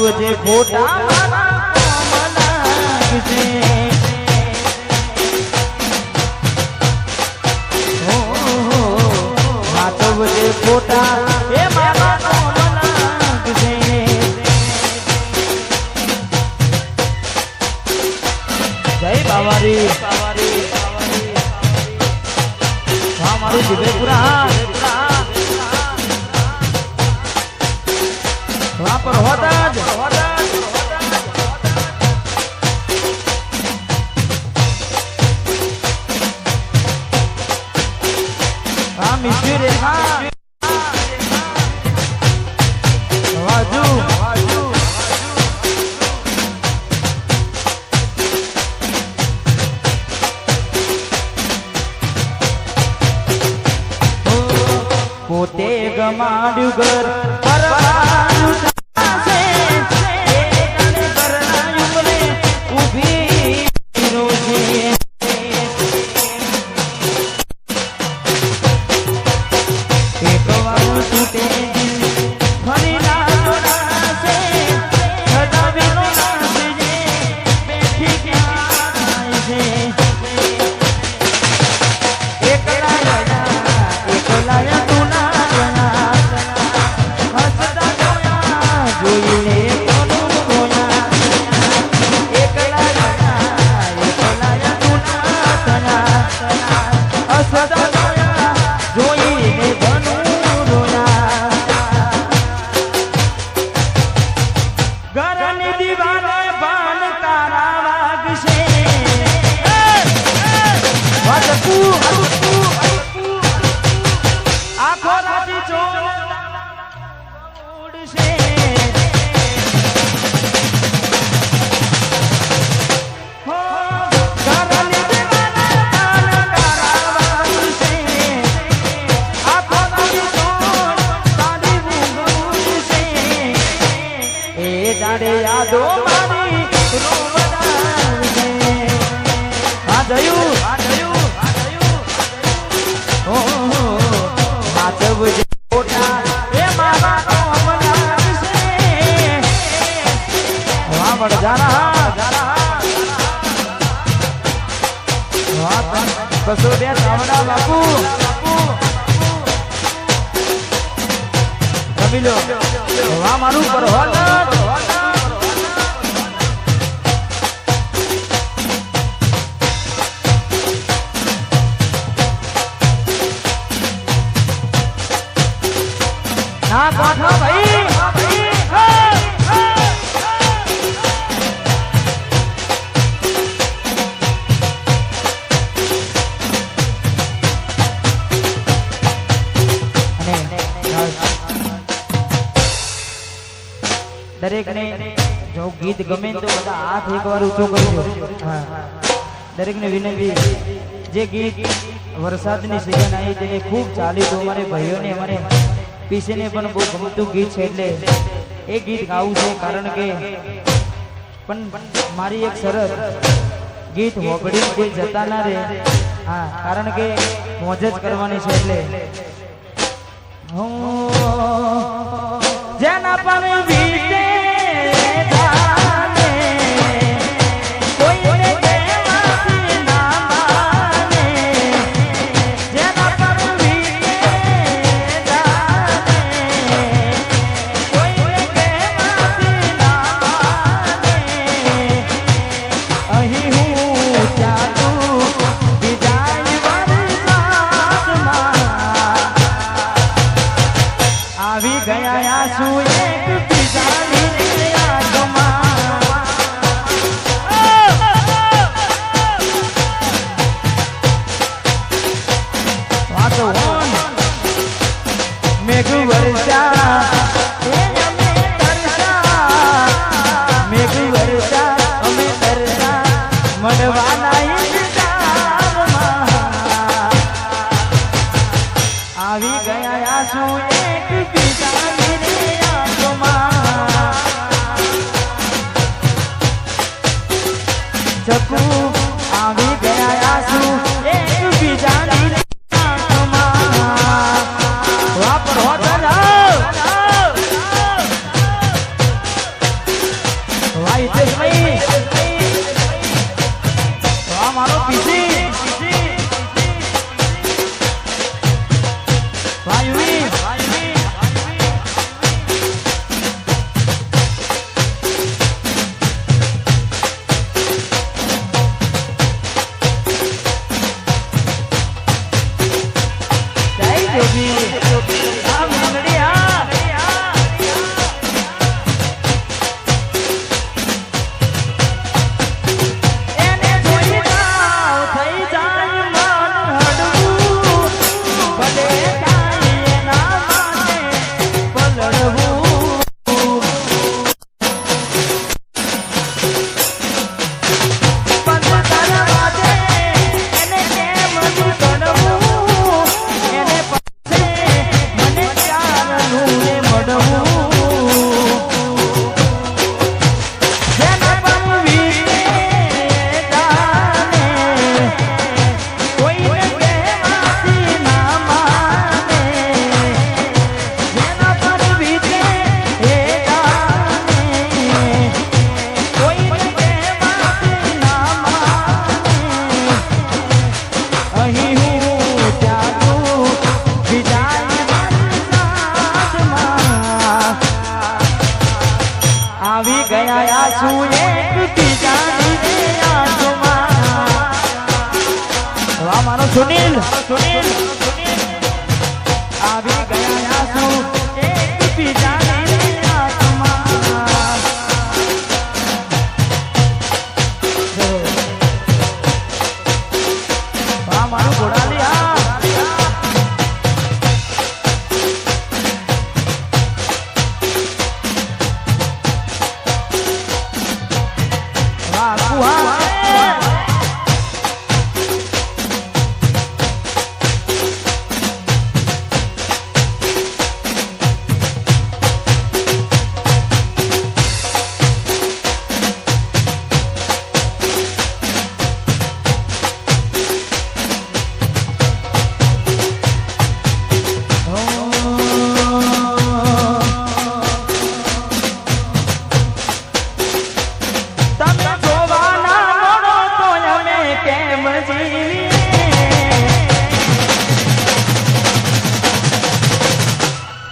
સાચવજે ખોટા સાચવજે ખોટા એ મારા જય બાવારી હા મારું જીવેપુરા વહાં પર હોતા જ હા મિસ્યુ રે હા વાજુ પોતે ગમાડ્યું ઘર પરવાનું થશે એ ઘરના યુગલે ઊભી રોજે એક વાર તૂટે દિલ ફરી ના જોડાશે સદાવીનો નાશે બેઠી ક્યાં થાય છે એકલા યાદો મારી રોવડાવજે આ જયું ઓ સાચવજે ખોટા એ મારા કોમલા વિશે વાહ બડ જારા વાહ બસો બે ચાવડા બાપુ કબીલો વાહ મારું પર હોલ ના કોઠા ભાઈ દરેક ને જો ગીત ગમે તો બધા હાથ એકવાર ઊંચો કરજો દરેક ને વિનંતી જે ગીત વરસાદની સિઝન આવી તેને ખૂબ ચાલી તો અમારે ભાઈઓને અમારે પીસીને પણ બહુ ગમતું ગીત છે એટલે એ ગીત ગાવું છે કારણ કે પણ મારી એક શરત ગીત હોબડી કોઈ જતા ના રહે હા કારણ કે મોજ જ કરવાની છે એટલે જેના પર વીતે આવી ગયા આંસુ એક બીજાની આંખમાં વાતો મેઘ વર્ષા અમે તરસા મેઘ વર્ષા અમે તરસા મળવાના ઇંતજારમાં આવી ગયા આંસુ ચકુ આવી ગયા આંસુ એક બીજાની આંખમાં વાપરો શૈલેષભાઈ આ મારો પીસી ભાઈ આવી ગયા છું એક બીજાની આંખમાં વાહ મારો સુનિલ આવી ગયા છું એક બીજાની આંખમાં વાહ મારું ઘોડાલી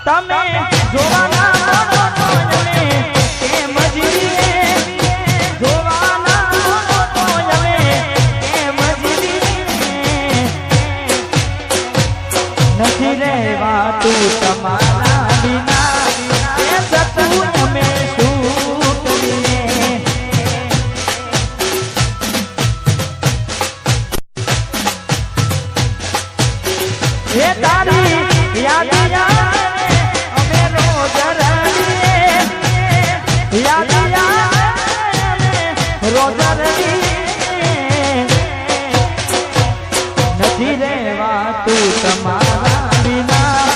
તમે જોવાના મોડો તો જમે કેમ જીવીએ જોવાના મોડો તો જમે કેમ જીવીએ નથી રહેવાતું તમારા વિના એ સતું અમે શું કરીએ એ તારી યાદ નથી રહેવાતું તમારા વિના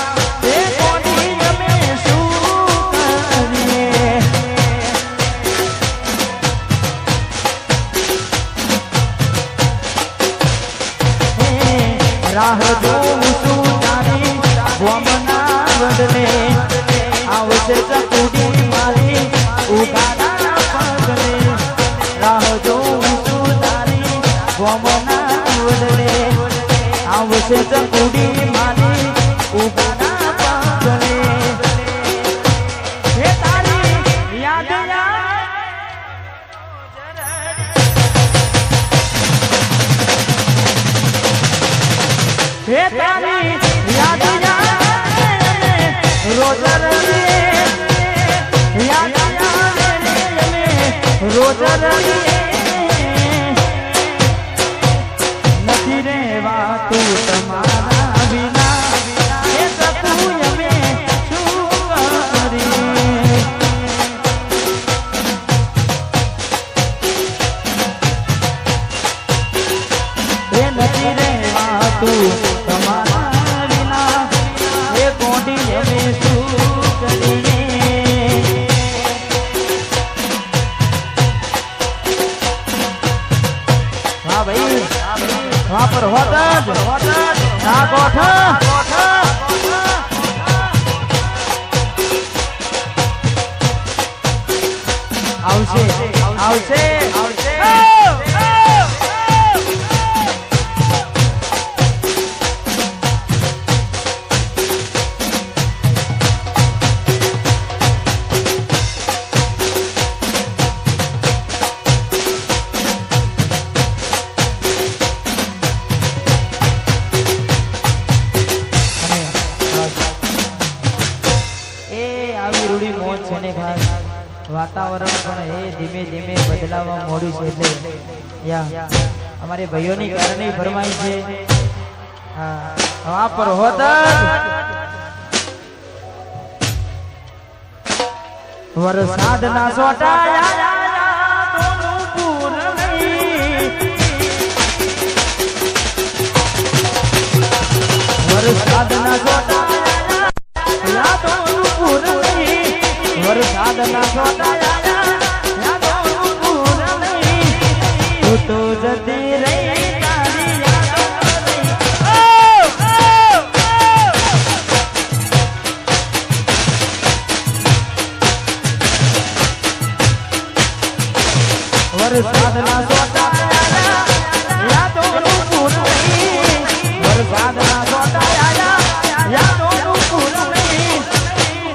એ કોની અમે શું કરીએ રાહ જોઉં છું તારી વમના બદલે આવશે ચકુડી મારી ઉગાડા પગલે રાહ જોઉં છું તારી વમના બદલે આવશે ચકુડી મારી ઉગાડા પગલે હે તારી યાદ હે તારી યાદ રોજ રોજ નથી રહેવાતું તમારા વિના એ સતું અમે શું કરીએ એ નથી રહેવાતું તમારા વિના એ કોટી અમે શું કરીએ वहाँ पर होटल ना गोठा आवशे આવશે આવશે वातावरण धीमे धीमे बदलाव मोड़ू है हमारे भाइयों की कारण फरमाई है वहां पर वरसाद ना सोटाया वरसाद ना सोटाया वरसाद ना सोटाया तो जती रही तारी वरसाद ना सोटाया यादों पूर नहीं वरसाद ना सोटाया यादों पूर नहीं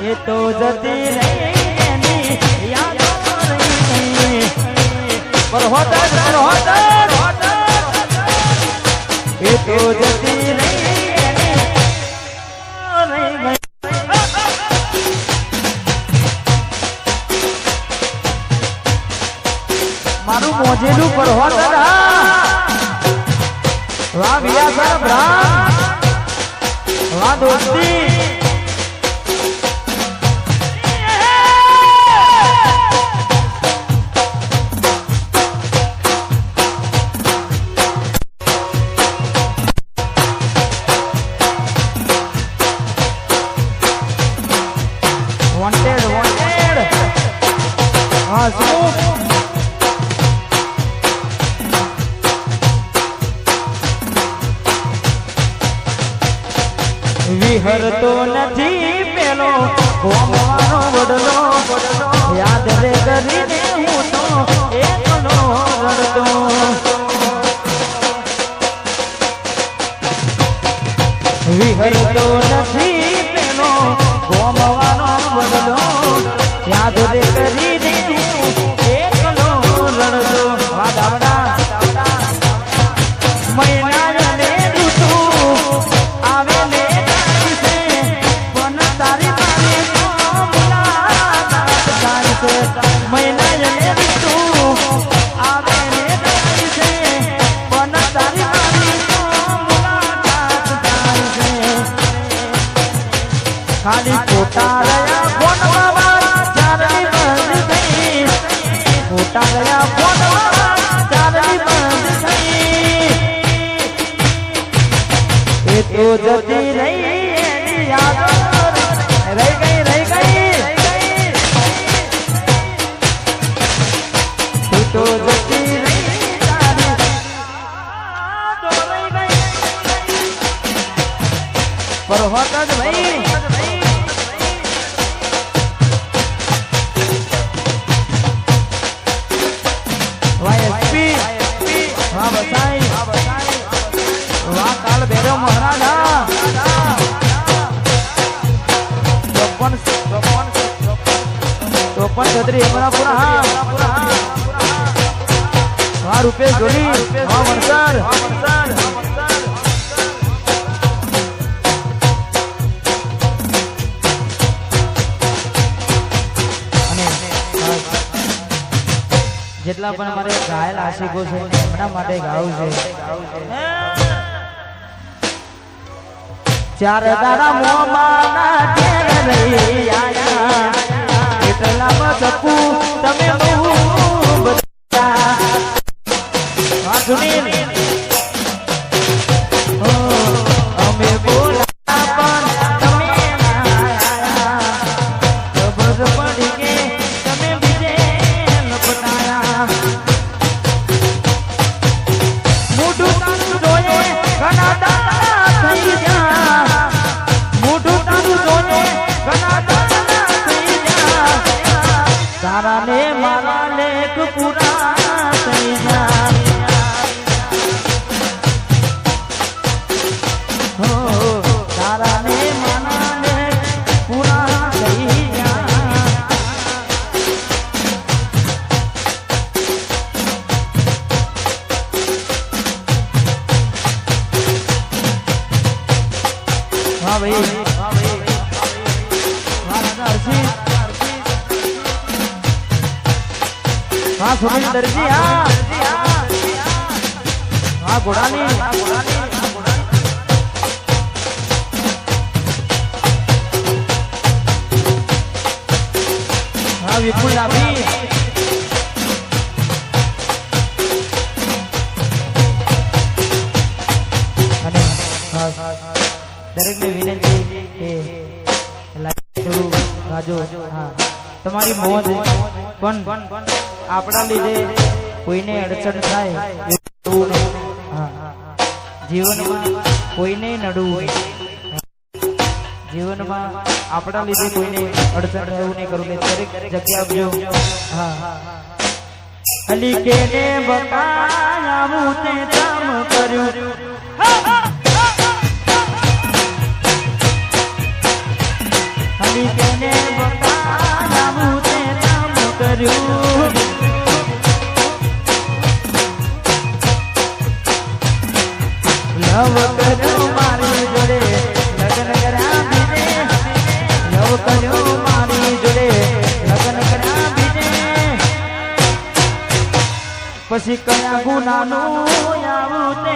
ये तो जती रही पर होता ये तो जती नहीं मारू मोजेलू पर होता वाह भैया साहब वाह दोस्ती wanted विहर तो नहीं पेलो गोमवानो वडलो याद रे करीने हूँ तो एकलो रड़तो विहर तो नहीं पेलो गोमवानो वडलो याद रे करीने हूँ एकलो रड़तो वादावड़ा मैना ने ऋतु आवे ले मैना जले तू आवे ने तारी से बन तारी मारी तो मुलाकात तारी से खाली फोटा रया फोन बाबा चारनी बंद गई फोटा रया फोन बाबा चारनी बंद गई ये तो जती रही याद रह गई तो जती रही तारी तो रही गई पर होता भाई वाईएसपी वाह बसाई वाह काल भैरव महाराजा चौपन छतरी हमारा पूरा हाँ रुपेश गोली हाँ मनसर જેટલા પણ અમારે ઘાયલ આશિકો છે એમના માટે ગાવું છે ચાર દાડા મોમાના ઘેર રહી આયા એટલામાં સપુ તમે બહુ બધા સુનિલ અમે બોલા પણ તમે ખબર પડી કે તમે બીજે લપટાયા મોઢું તારું જોયે ઘણા દાડા થઈ ગયા મોઢું તારું જોયે ઘણા દાડા થઈ ગયા તારા ને મારા ને ભાઈ हाँ सुनील दर्जी हाँ घोड़ानी हाँ विपुल लाभी दरेक ने विनंती के लाइक गाजो हाँ તમારી મોજ પણ આપણા લીધે કોઈને અડચણ થાય જીવનમાં કોઈને નડવું જીવનમાં આપણા લીધે કોઈને અડચણ થાય એવું નહીં કરવું કે દરેક જગ્યા આપજો હા અલી કેને બતાવું તે કામ કર્યું અલી કેને લવ કર્યો મારી જોડે લગ્ન કર્યા બીજે લવ કર્યો મારી જોડે લગ્ન કર્યા બીજે પછી કયા ગુનાનું આવું તે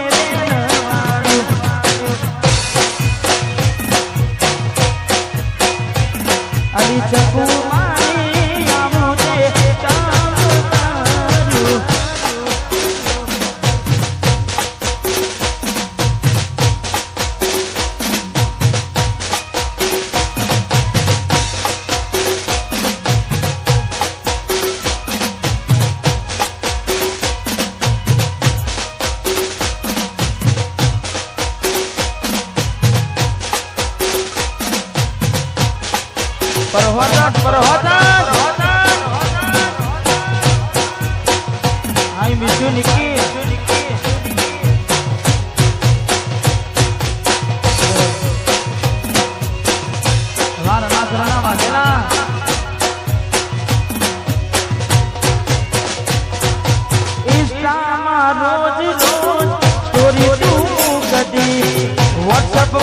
અલી ચકુ I miss you, Nikki. WhatsApp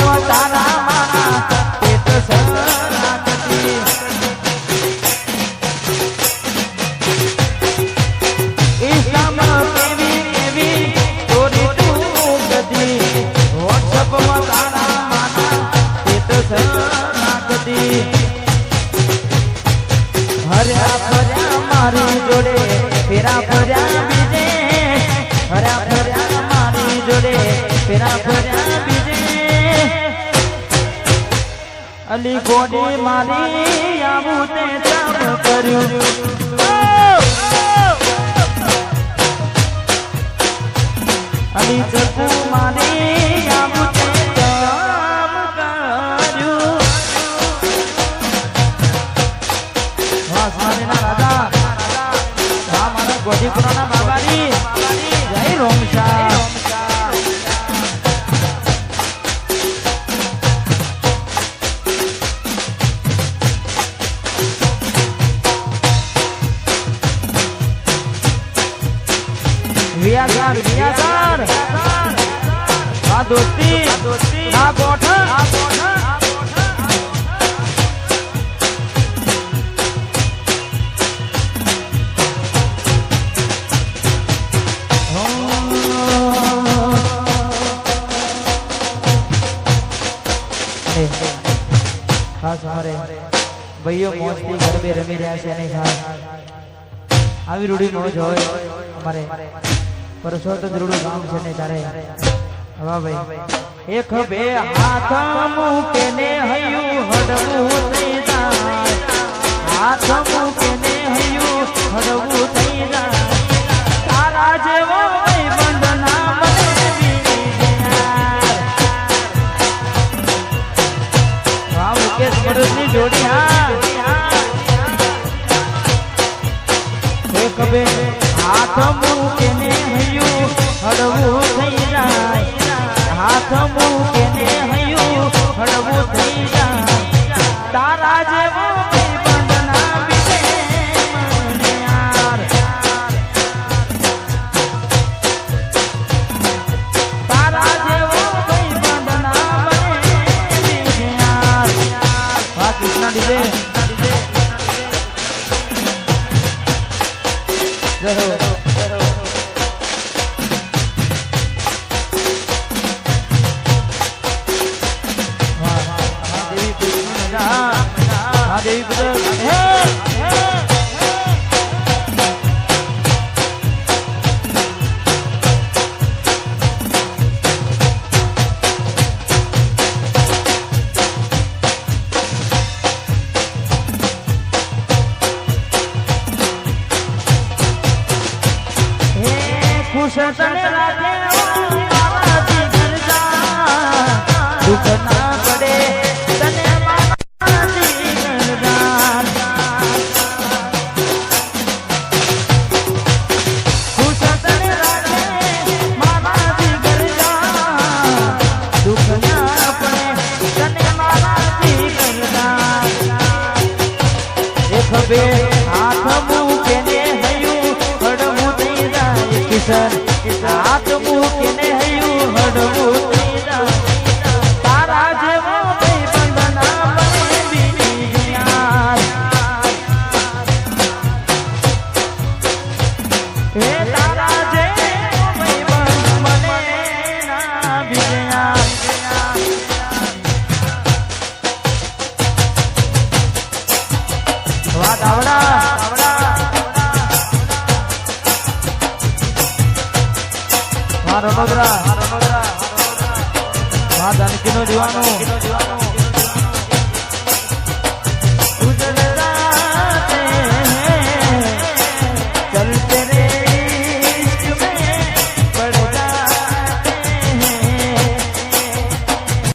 મારી જોડે ફેરા ફર્યા બીજે હરા ફર્યા મારી જોડે ફેરા ફર્યા બીજે અલી ગોડી મારી આવું તે કામ કર્યું અલી ચકુ મારી આવું તે કામ કર્યું વાહ મારીના રાજા ગોધીપુરાના બાબાની જય રોમશા વિયાસર આ દોસ્તી આ ગોઠણ ખાસ અમારે ભાઈઓ મોજથી ગરબે રમી રહ્યા છે અને ખાસ આવી રૂડી મોજ હોય અમારે પરસોત્તમ રૂડું ગામ છે ને તારે હવા ભાઈ એક બે હાથ મૂકે ને હૈયું હડવું થઈ જાય હાથ મૂકે ને હૈયું હડવું થઈ જાય તારા જેવો બંધના ની જોડી હા એક બે હાથ મૂકે ને હૈયું હળવું થઈ જાય હાથ મૂકે ને હૈયું હળવું થઈ જાય તારા જેવો બંધના બીજે મને યાર તારા જેવો બંધના બીજે દેવી પુત્ર ખુશ તને રાખે મારાથી ઘરજા દુઃખ ના પડે તને મારાથી ઘરજા ખુશ તને રાખે મારાથી ઘરજા દુઃખ ના પડે તને મારાથી ઘરજા એક બે હાથ મૂકે ને હયું હડવું થઈ જાય કિશન હાથ મૂકીને હયું હડવું થઈ જાય તારા જેવો ભાઈબંધ ના બને બીજી યાર હે તારા જેવો ભાઈબંધ મને ના બીજી યાર વાહ દાવડા રણોદરા જાનકી નો દીવાનો